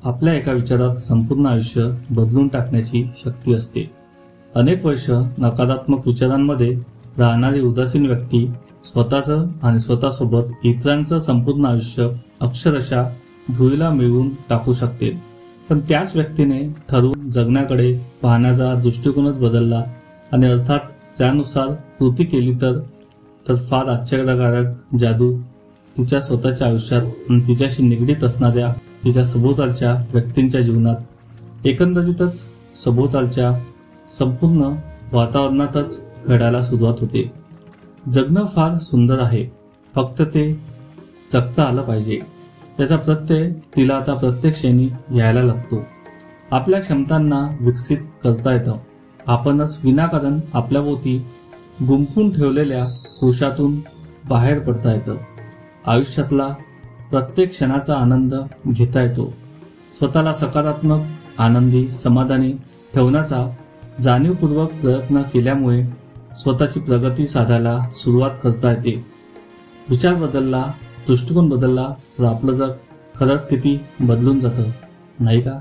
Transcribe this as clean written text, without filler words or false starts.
आपल्या एका विचारात संपूर्ण आयुष्य बदलून टाकण्याची शक्ती असते। अनेक वर्ष नकारात्मक विचारांमध्ये राहणारी उदासीन व्यक्ती स्वतःचं आणि स्वतःसोबत इतरांचं संपूर्ण आयुष्य अक्षरशः धुळीला मिळवून टाकू शकते। पण त्याच व्यक्तीने ठरवून जगण्याकडे पाहण्याचा दृष्टिकोनच बदलला आणि अर्थात त्यानुसार कृती केली तर फार आश्चर्यकारक जादू तिच्या स्वतःच्या आयुष्यात आणि तिच्याशी निगडीत असणाऱ्या तिच्या सभोवतालच्या व्यक्तींच्या जीवनात एकंदरीतच सभोवतालच्या संपूर्ण वातावरणातच घडायला सुरुवात होते। जगणं फार सुंदर आहे, फक्त ते जगता आलं पाहिजे याचा प्रत्यय तिला आता प्रत्येक क्षणी यायला लागतो। आपल्या क्षमतांना विकसित करता येतं। आपणच विनाकारण आपल्याभोवती गुंफून ठेवलेल्या कोशातून बाहेर पडता येतं। आयुष्यातला प्रत्येक क्षणाचा आनंद घेता येतो। स्वतःला सकारात्मक, आनंदी, समाधानी ठेवण्याचा जाणीवपूर्वक प्रयत्न केल्यामुळे स्वतःची प्रगती साधायला सुरुवात करता येते। विचार बदलला, दृष्टिकोन बदलला तर आपलं जग खरंच किती बदलून जातं, नाही का?